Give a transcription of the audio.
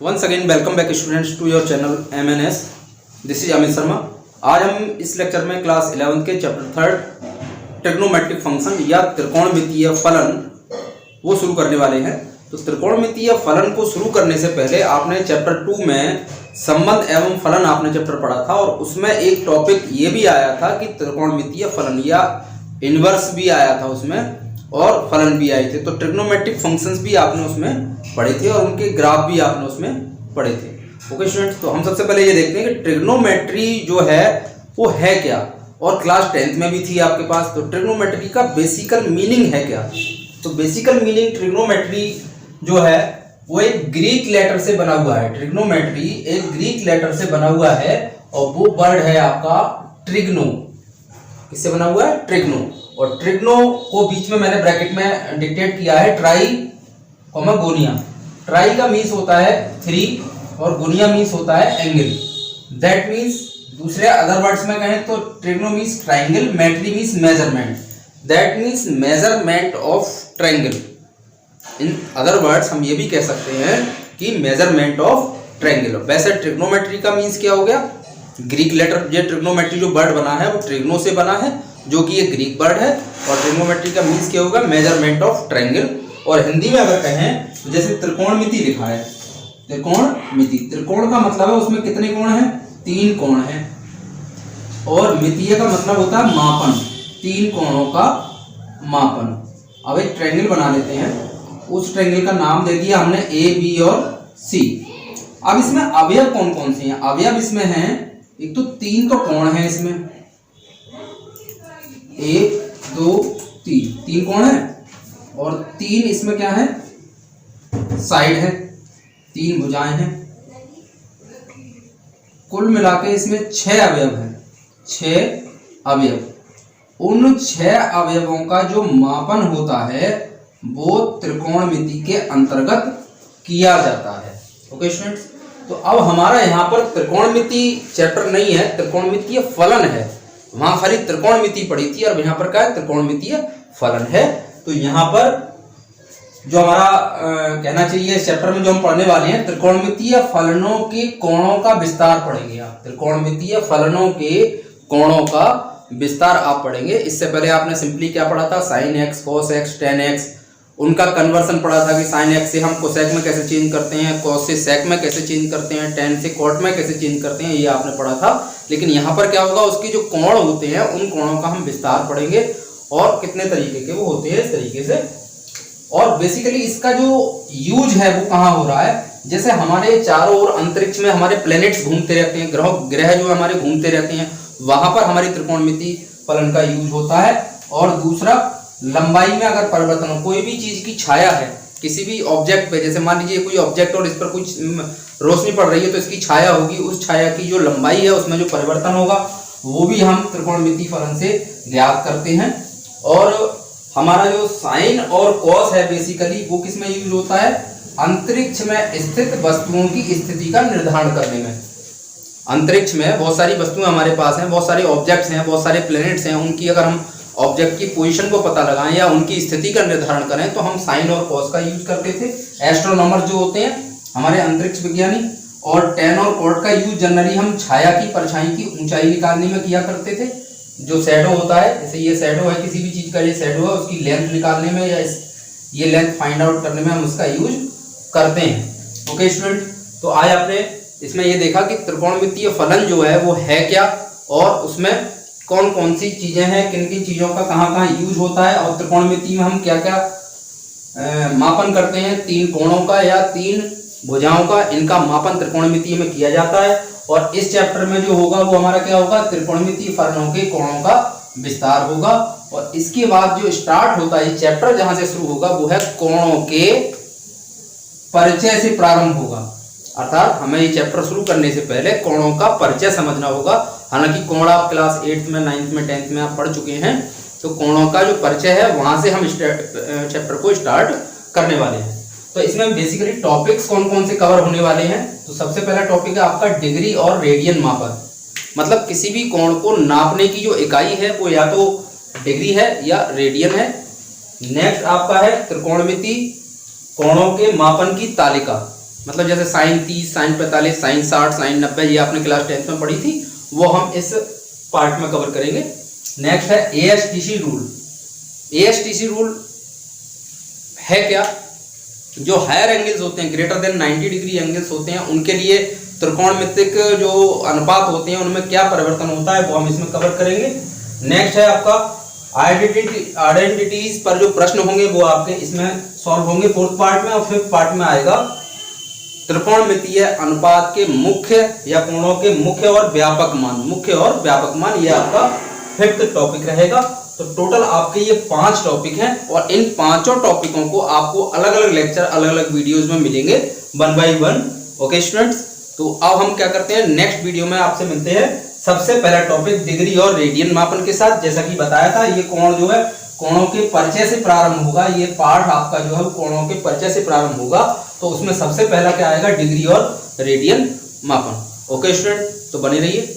Once again, welcome back students to your channel MNS. This is Amit Sharma. आज हम इस lecture में क्लास 11th के चैप्टर 3 ट्रिग्नोमेट्रिक फंक्शन या त्रिकोणमितीय फलन वो शुरू करने वाले हैं। तो त्रिकोणमितीय फलन को शुरू करने से पहले आपने चैप्टर 2 में संबंध एवं फलन आपने चैप्टर पढ़ा था और उसमें एक टॉपिक ये भी आया था कि त्रिकोणमितीय फलन या इनवर्स भी आया था उसमें और फलन भी आए थे। तो ट्रिग्नोमेट्रिक फंक्शंस भी आपने उसमें पढ़े थे और उनके ग्राफ भी आपने उसमें पढ़े थे। ओके स्टूडेंट्स, तो हम सबसे पहले ये देखते हैं कि ट्रिग्नोमेट्री जो है वो है क्या, और क्लास 10th में भी थी आपके पास। तो ट्रिग्नोमेट्री का बेसिकल मीनिंग है क्या? तो बेसिकल मीनिंग ट्रिग्नोमेट्री जो है वो एक ग्रीक लेटर से बना हुआ है। ट्रिग्नोमेट्री एक ग्रीक लेटर से बना हुआ है और वो वर्ड है आपका ट्रिग्नो। किससे बना हुआ है? ट्रिग्नो। और ट्रिग्नो को बीच में मैंने ब्रैकेट में डिक्टेट किया है ट्राई कॉमा गोनिया। ट्राई का मीन्स होता है 3 और गोनिया मीन्स होता है एंगल। दैट मीन्स दूसरे अदर वर्ड्स में कहें तो trigno means triangle, metry means measurement. That means measurement of triangle. In other words हम ये भी कह सकते हैं कि मेजरमेंट ऑफ ट्राइंगल। वैसे ट्रिग्नोमेट्री का मीन्स क्या हो गया? Greek letter. ये ट्रिग्नोमेट्री जो वर्ड बना है वो ट्रिग्नो से बना है जो कि ये ग्रीक वर्ड है। और ट्रिग्नोमेट्री का मीन्स क्या होगा? Measurement of triangle. और हिंदी में अगर कहें तो जैसे त्रिकोणमिति लिखा है, त्रिकोणमिति, त्रिकोण का मतलब है उसमें कितने कोण हैं? 3 कोण हैं। और मितीय का मतलब होता है मापन, 3 कोणों का मापन। अब एक ट्रायंगल बना लेते हैं, उस ट्रायंगल का नाम दे दिया हमने ए, बी और सी। अब इसमें अवयव कौन कौन से हैं? अवयव इसमें हैं, एक तो 3 तो कोण हैं इसमें, 1 2 3 कोण है। और 3 इसमें क्या है? साइड है, 3 भुजाएं हैं। कुल मिलाके इसमें 6 अवयव हैं, 6 अवयव। उन 6 अवयवों का जो मापन होता है वो त्रिकोणमिति के अंतर्गत किया जाता है। ओके स्टूडेंट्स, तो अब हमारा यहाँ पर त्रिकोणमिति चैप्टर नहीं है, त्रिकोणमितीय फलन है। वहां खाली त्रिकोणमिति पढ़ी थी और यहाँ पर क्या है? त्रिकोणमितीय फलन है। तो यहाँ पर जो हमारा कहना चाहिए इस चैप्टर में जो हम पढ़ने वाले हैं, त्रिकोणमितीय फलनों के कोणों का विस्तार पढ़ेंगे आप। त्रिकोणमितीय फलनों के कोणों का विस्तार आप पढ़ेंगे। इससे पहले आपने सिंपली क्या पढ़ा था? Sine x, cos x, ten x, उनका कन्वर्सन पढ़ा था कि साइन एक्स से हम कोसेक में कैसे चेंज करते हैं, कोस से सेक में कैसे चेंज करते हैं, टेन से कॉट में कैसे चेंज करते हैं, ये आपने पढ़ा था। लेकिन यहाँ पर क्या होगा? उसके जो कोण होते हैं उन कोणों का हम विस्तार पढ़ेंगे और कितने तरीके के वो होते हैं इस तरीके से। और बेसिकली इसका जो यूज है वो कहाँ हो रहा है? जैसे हमारे चारों ओर अंतरिक्ष में हमारे प्लैनेट्स घूमते रहते हैं, ग्रह जो हमारे घूमते रहते हैं, वहां पर हमारी त्रिकोणमिति फलन का यूज होता है। और दूसरा, लंबाई में अगर परिवर्तन हो, कोई भी चीज की छाया है किसी भी ऑब्जेक्ट पे, जैसे मान लीजिए कोई ऑब्जेक्ट और इस पर कुछ रोशनी पड़ रही है तो इसकी छाया होगी, उस छाया की जो लंबाई है उसमें जो परिवर्तन होगा वो भी हम त्रिकोणमिति फलन से ज्ञात करते हैं। और हमारा जो साइन और कॉस है बेसिकली वो किस में यूज होता है? अंतरिक्ष में स्थित वस्तुओं की स्थिति का निर्धारण करने में। अंतरिक्ष में बहुत सारी वस्तुएं हमारे पास हैं, बहुत सारे ऑब्जेक्ट्स हैं, बहुत सारे प्लैनेट्स हैं, उनकी अगर हम ऑब्जेक्ट की पोजीशन को पता लगाएं या उनकी स्थिति का निर्धारण करें तो हम साइन और कॉस का यूज करते थे। एस्ट्रोनॉमर जो होते हैं हमारे अंतरिक्ष विज्ञानी, और टेन और कॉट का यूज जनरली हम छाया की परछाई की ऊंचाई निकालने में किया करते थे। जो शैडो होता है, जैसे ये शैडो है किसी भी चीज का, ये शैडो है, उसकी लेंथ निकालने में या ये लेंथ फाइंड आउट करने में हम उसका यूज करते हैं। ओके स्टूडेंट, तो आज आपने इसमें ये देखा कि त्रिकोणमितीय फलन जो है वो है क्या और उसमें कौन कौन सी चीजें हैं, किन किन चीजों का कहाँ कहाँ यूज होता है, और त्रिकोणमिति में हम क्या क्या मापन करते हैं। 3 कोणों का या 3 भुजाओं का, इनका मापन त्रिकोणमिति में किया जाता है। और इस चैप्टर में जो होगा वो हमारा क्या होगा? त्रिकोणमितीय फलनों के कोणों का विस्तार होगा। और इसके बाद जो स्टार्ट होता है चैप्टर, जहां से शुरू होगा वो है कोणों के परिचय से प्रारंभ होगा। अर्थात हमें ये चैप्टर शुरू करने से पहले कोणों का परिचय समझना होगा। हालांकि कोण आप क्लास 8th में, 9th में, 10th में आप पढ़ चुके हैं, तो कोणों का जो परिचय है वहां से हम चैप्टर को स्टार्ट करने वाले हैं। तो इसमें बेसिकली टॉपिक्स कौन कौन से कवर होने वाले हैं? तो सबसे पहला टॉपिक है आपका डिग्री और रेडियन मापन। मतलब किसी भी कोण को नापने की जो इकाई है वो या तो डिग्री है या रेडियन है। नेक्स्ट आपका है त्रिकोणमिति कोणों के मापन की तालिका। मतलब जैसे साइन 30, साइन 45, साइन 60, साइन 90, ये आपने क्लास 10th में पढ़ी थी, वो हम इस पार्ट में कवर करेंगे। नेक्स्ट है एएसटीसी रूल। एएसटीसी रूल है क्या? जो हायर एंगल्स होते हैं, ग्रेटर देन 90 डिग्री एंगल्स होते हैं, उनके लिए त्रिकोणमितिक जो अनुपात होते हैं उनमें क्या परिवर्तन होता है वो हम इसमें कवर करेंगे। नेक्स्ट है आपका आइडेंटिटीज पर जो प्रश्न होंगे वो आपके इसमें सॉल्व होंगे 4th पार्ट में। और 5th पार्ट में आएगा त्रिकोणमितीय अनुपात के मुख्य या कोणों के मुख्य और व्यापक मान। मुख्य और व्यापक मान ये आपका 5th टॉपिक रहेगा। तो टोटल आपके ये 5 टॉपिक हैं और इन पांचों टॉपिकों को आपको अलग अलग लेक्चर, अलग अलग वीडियोस में मिलेंगे 1 by 1। ओके स्टूडेंट्स, तो अब हम क्या करते हैं, नेक्स्ट वीडियो में आपसे मिलते हैं। सबसे पहला टॉपिक डिग्री और रेडियन मापन के साथ। जैसा कि बताया था, ये कोण जो है कोणों के परिचय से प्रारंभ होगा। ये पार्ट आपका जो है कोणों के परिचय से प्रारंभ होगा। तो उसमें सबसे पहला क्या आएगा, डिग्री और रेडियन मापन। ओके स्टूडेंट, तो बने रहिए।